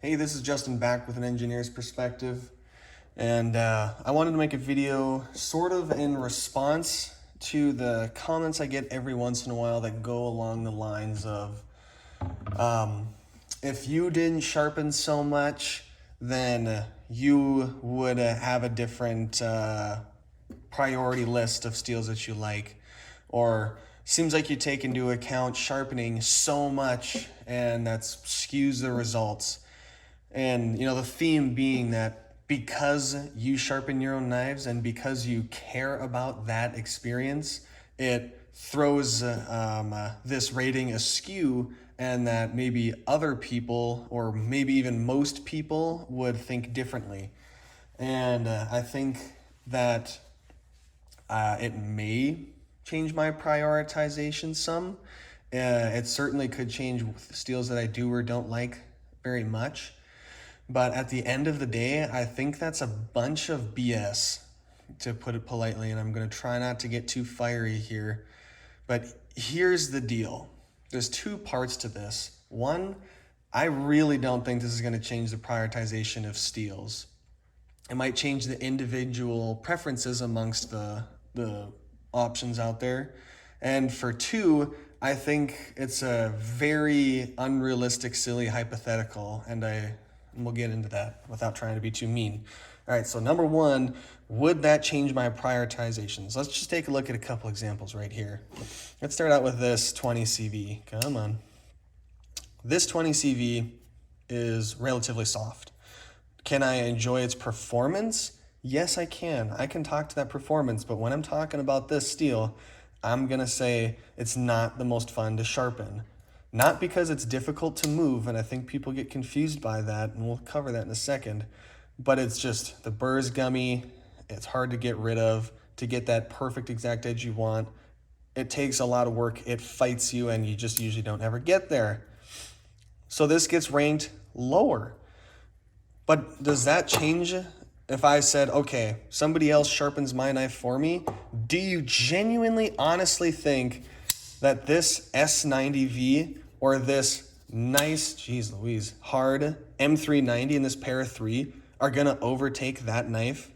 Hey, this is Justin back with an engineer's perspective, and I wanted to make a video sort of in response to the comments I get every once in a while that go along the lines of, if you didn't sharpen so much, then you would have a different priority list of steels that you like, or seems like you take into account sharpening so much and that skews the results. And the theme being that because you sharpen your own knives and because you care about that experience, it throws this rating askew, and that maybe other people, or maybe even most people, would think differently. And I think that it may change my prioritization some. It certainly could change steels that I do or don't like very much. But at the end of the day, I think that's a bunch of BS, to put it politely, and I'm going to try not to get too fiery here. But here's the deal. There's two parts to this. One, I really don't think this is going to change the prioritization of steels. It might change the individual preferences amongst the options out there. And for two, I think it's a very unrealistic, silly hypothetical, and we'll get into that without trying to be too mean. All right, so number one, would that change my prioritizations? Let's just take a look at a couple examples right here. Let's start out with this 20 CV. Come on. This 20 CV is relatively soft. Can I enjoy its performance? Yes, I can. I can talk to that performance, but when I'm talking about this steel, I'm going to say it's not the most fun to sharpen. Not because it's difficult to move, and I think people get confused by that, and we'll cover that in a second, but it's just the burr is gummy, it's hard to get rid of, to get that perfect exact edge you want. It takes a lot of work, it fights you, and you just usually don't ever get there. So this gets ranked lower. But does that change if I said, okay, somebody else sharpens my knife for me? Do you genuinely, honestly think that this S90V or this nice, geez Louise, hard M390 in this Para 3 are gonna overtake that knife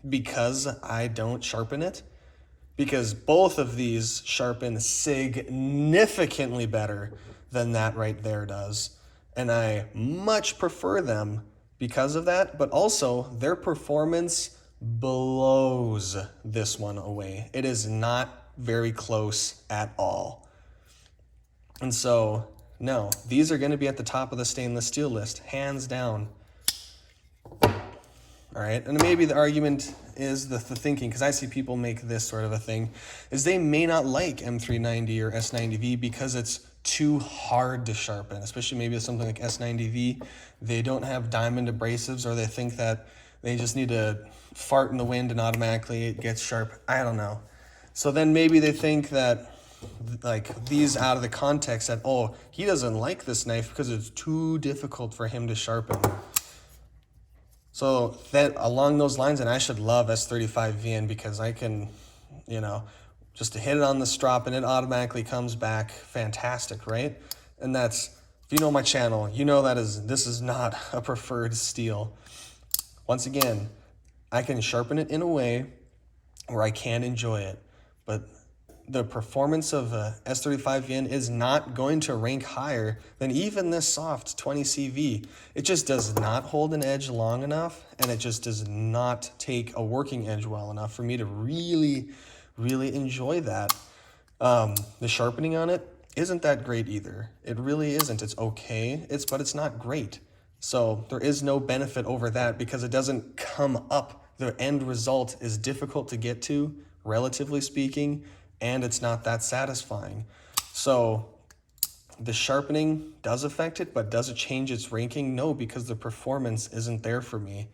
because I don't sharpen it? Because both of these sharpen significantly better than that right there does. And I much prefer them because of that, but also their performance blows this one away. It is not very close at all. And so, no, these are going to be at the top of the stainless steel list, hands down. All right, and maybe the argument is the thinking, because I see people make this sort of a thing, is they may not like M390 or S90V because it's too hard to sharpen, especially maybe something like S90V. They don't have diamond abrasives, or they think that they just need to fart in the wind and automatically it gets sharp. I don't know. So then maybe they think that, like, these out of the context, that, oh, he doesn't like this knife because it's too difficult for him to sharpen. So that along those lines, and I should love S35VN because I can, just to hit it on the strop and it automatically comes back fantastic, right? And that's, if you know my channel, you know this is not a preferred steel. Once again, I can sharpen it in a way where I can enjoy it, but the performance of S35VN is not going to rank higher than even this soft 20 CV. It just does not hold an edge long enough, and it just does not take a working edge well enough for me to really, really enjoy that. The sharpening on it isn't that great either. It really isn't. It's okay, but it's not great. So there is no benefit over that because it doesn't come up. The end result is difficult to get to, relatively speaking, and it's not that satisfying. So the sharpening does affect it, but does it change its ranking? No, because the performance isn't there for me.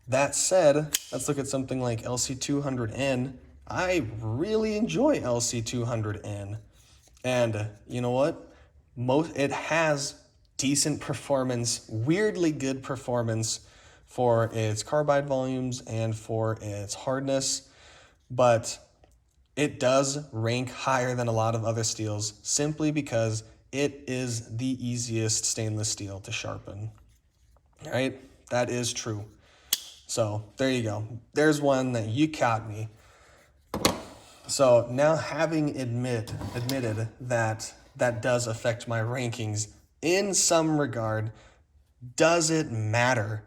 That said, let's look at something like LC200N. I really enjoy LC200N. And you know what? It has decent performance, weirdly good performance for its carbide volumes and for its hardness, but it does rank higher than a lot of other steels simply because it is the easiest stainless steel to sharpen. All right, that is true. So there you go. There's one that you caught me. So now having admitted that that does affect my rankings in some regard, does it matter?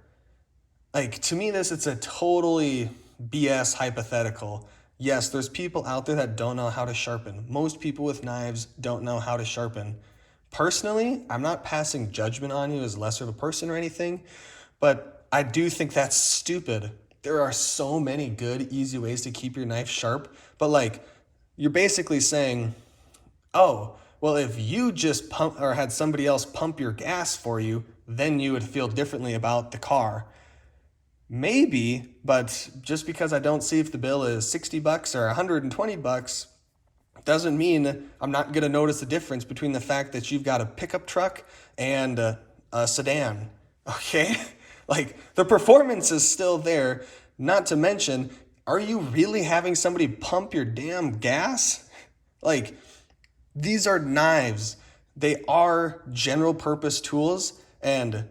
Like, to me, it's a totally BS hypothetical. Yes, there's people out there that don't know how to sharpen. Most people with knives don't know how to sharpen. Personally, I'm not passing judgment on you as lesser of a person or anything, but I do think that's stupid. There are so many good, easy ways to keep your knife sharp, but like, you're basically saying, oh, well, if you just pump or had somebody else pump your gas for you, then you would feel differently about the car. Maybe, but just because I don't see if the bill is $60 or $120 doesn't mean I'm not going to notice the difference between the fact that you've got a pickup truck and a sedan. Okay? Like, the performance is still there. Not to mention, are you really having somebody pump your damn gas? Like, these are knives. They are general purpose tools, and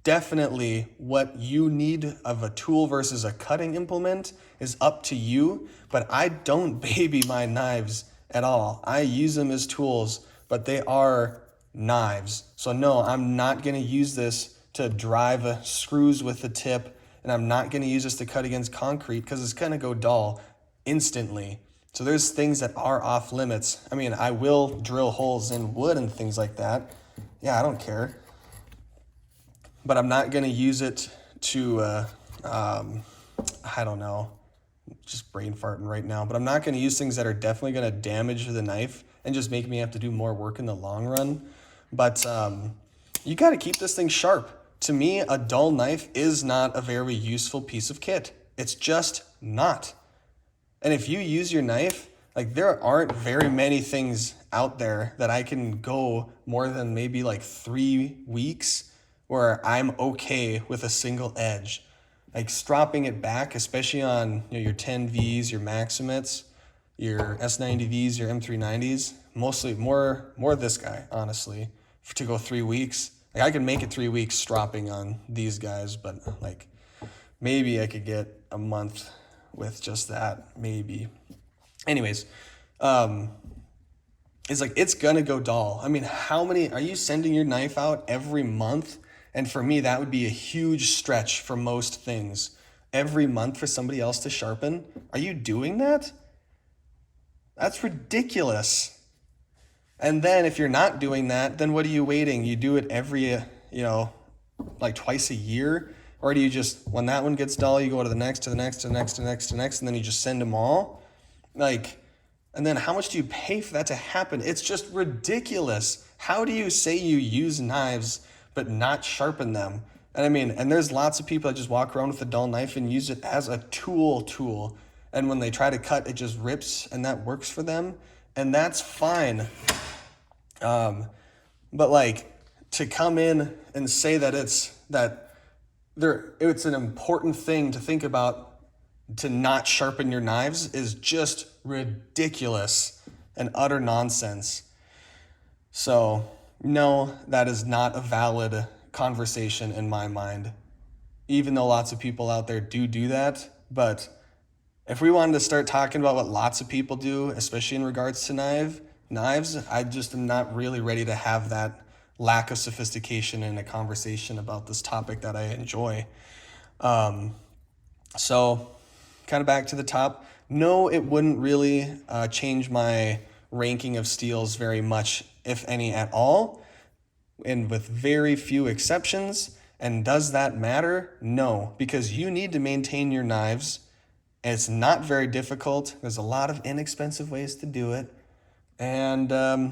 definitely what you need of a tool versus a cutting implement is up to you. But I don't baby my knives at all. I use them as tools, but they are knives. So no, I'm not going to use this to drive screws with the tip, and I'm not going to use this to cut against concrete because it's going to go dull instantly. So there's things that are off limits. I mean, I will drill holes in wood and things like that. Yeah, I don't care. But I'm not going to use it to, I don't know, just brain farting right now. But I'm not going to use things that are definitely going to damage the knife and just make me have to do more work in the long run. But you got to keep this thing sharp. To me, a dull knife is not a very useful piece of kit. It's just not. And if you use your knife, like, there aren't very many things out there that I can go more than maybe like 3 weeks where I'm okay with a single edge. Like, stropping it back, especially on your 10Vs, your Maximits, your S90Vs, your M390s, mostly more this guy, honestly, to go 3 weeks. Like, I could make it 3 weeks stropping on these guys, but like, maybe I could get a month with just that, maybe. Anyways, it's like, it's gonna go dull. I mean, how many, are you sending your knife out every month? And for me, that would be a huge stretch for most things. Every month for somebody else to sharpen? Are you doing that? That's ridiculous. And then if you're not doing that, then what are you waiting? You do it every, like twice a year? Or do you just, when that one gets dull, you go to the next, to the next, to the next, to the next, to the next, and then you just send them all? Like, and then how much do you pay for that to happen? It's just ridiculous. How do you say you use knives but not sharpen them? And I mean, and there's lots of people that just walk around with a dull knife and use it as a tool. And when they try to cut, it just rips, and that works for them. And that's fine. But like, to come in and say that it's an important thing to think about to not sharpen your knives is just ridiculous and utter nonsense. So no, that is not a valid conversation in my mind, even though lots of people out there do that. But if we wanted to start talking about what lots of people do, especially in regards to knives, I just am not really ready to have that lack of sophistication in a conversation about this topic that I enjoy. So kind of back to the top. No, it wouldn't really change my ranking of steels very much, if any at all, and with very few exceptions. And does that matter? No, because you need to maintain your knives. It's not very difficult. There's a lot of inexpensive ways to do it. And so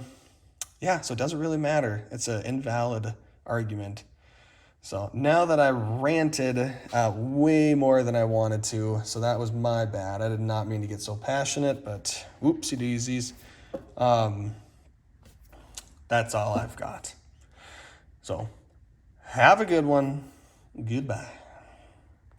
it doesn't really matter. It's an invalid argument. So now that I ranted way more than I wanted to, so that was my bad. I did not mean to get so passionate, but whoopsie daisies. That's all I've got. So have a good one. Goodbye.